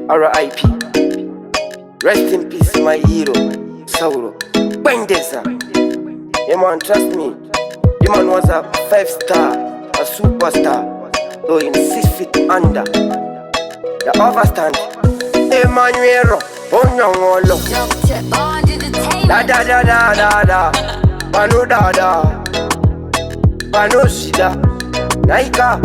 R.I.P. Rest in peace, my hero, Zorora. Ngwendeza. Yeah man, trust me. The man was a 5-star, a superstar, though in 6 feet under. The overstand. Emmanuel, Onyongolo. Da da da da da da. Pano da da. Pano shida. Naika.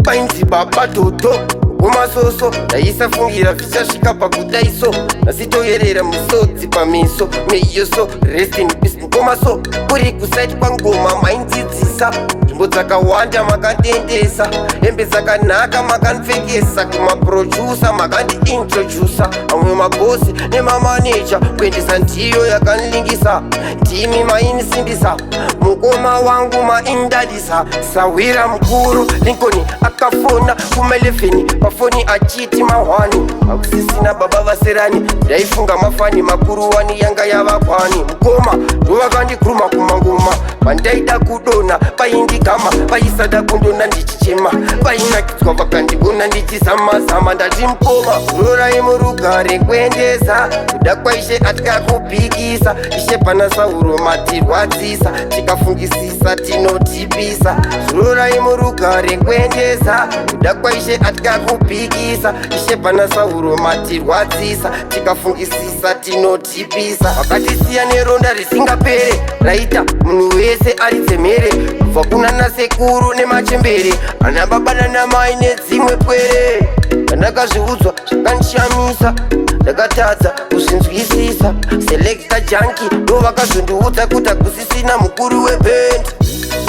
Painzi baba toto. Uma soso, daisa fungira fisha shika pa kudaiso. Nasito yerera musotsi pa miso. Meyoso, rest in peace ngoma so. Kuri kuside pa ngoma maindzitsisa. Nzvimbo dzakawanda makatendesa. Hembe dzakanaka makanipfekesa. Kumaproducer makandiintroducer. Amwe mabosi nemamanager. Ngwendeza ndiyo yakanilingisa. Timi mainisimbisa. Mukoma wangu maindadisa. Sawira mkuru Lincoln akafona kumelefeni. Pafoni achiti mahwani. Akusisina baba vaserani. Ndaifunga mafani makuru wani yanga yavakwani. Mukoma ndovakandikuruma kumangoma. Pandaida kudona paindikama. Paisada kundona ndichichema. Painakidzwa vakandibona ndichizama-zama. Ndati mukoma Zorora Murugare Ngwendeza. Kuda kwaishe atikakupikisa. Ishe pana sauro matirwadzisa. Tikafungisisa tinotipisa. Zorora Murugare Ngwendeza. Kuda kwaishe atikakupikisa. Ishe pana sauro matirwadzisa. Tikafungisisa tinotipisa. Vakatisiya neronda risingapere. Raita munhu wese aritsemere. Kubva kuna nasekuru nemachembere. Ana baba nanamai nedzimwe pwere. Ndakazviudzwa zvakanishamisa. Ndakatadza kuzvinzwisisa. Selecta junkie ndo vakazondiudza kuti hakusisina mukuru webhendi.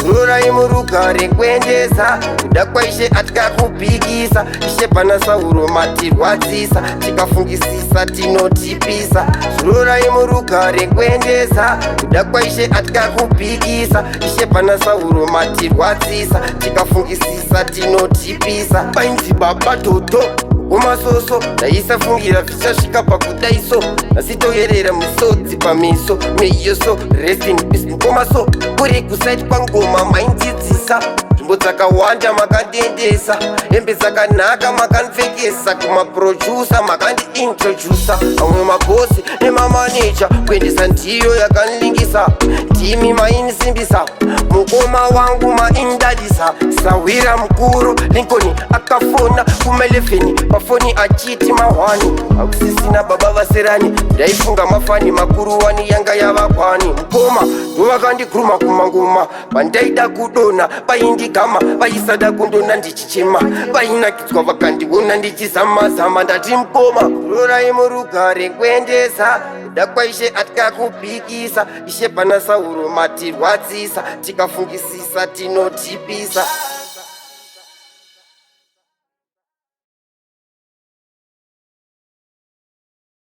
Zorora Murugare Ngwendeza. Kuda kwaishe atikakupikisa. Ishe pana sauro matirwadzisa. Tikafungisisa tinotipisa. Zorora Murugare Ngwendeza. Kuda kwaishe atikakupikisa. Ishe pana sauro matirwadzisa. Tikafungisisa tinotipisa. Painzi baba toto umasoso daisa fungira fisha shika pa kudaiso. Nasitoyerera musotsi pa miso. Meyoso, rest in peace ngoma so. Kuri kuside pa ngoma maindzitsisa. Nzvimbo dzakawanda makatendesa. Hembe dzakanaka makanipfekesa. Kumaproducer makandiintroducer. Amwe mabosi nemamanager. Ngwendeza ndiyo yakanilingisa. Timi mainisimbisa. Mukoma wangu maindadisa. Sawira mkuru Lincoln akafona kumelefeni. Pafoni achiti mahwani. Akusisina baba vaserani. Ndaifunga mafani makuru wani yanga yavakwani. Mukoma ndovakandikuruma kumangoma. Pandaida kudona paindikama. Paisada kundona ndichichema. Painakidzwa vakandibona ndichizama-zama. Ndati mukoma Zorora Murugare Ngwendeza. Kuda kwaishe atikakupikisa. Ishe pana sauro matirwadzisa. Tikafungisisa tinotipisa.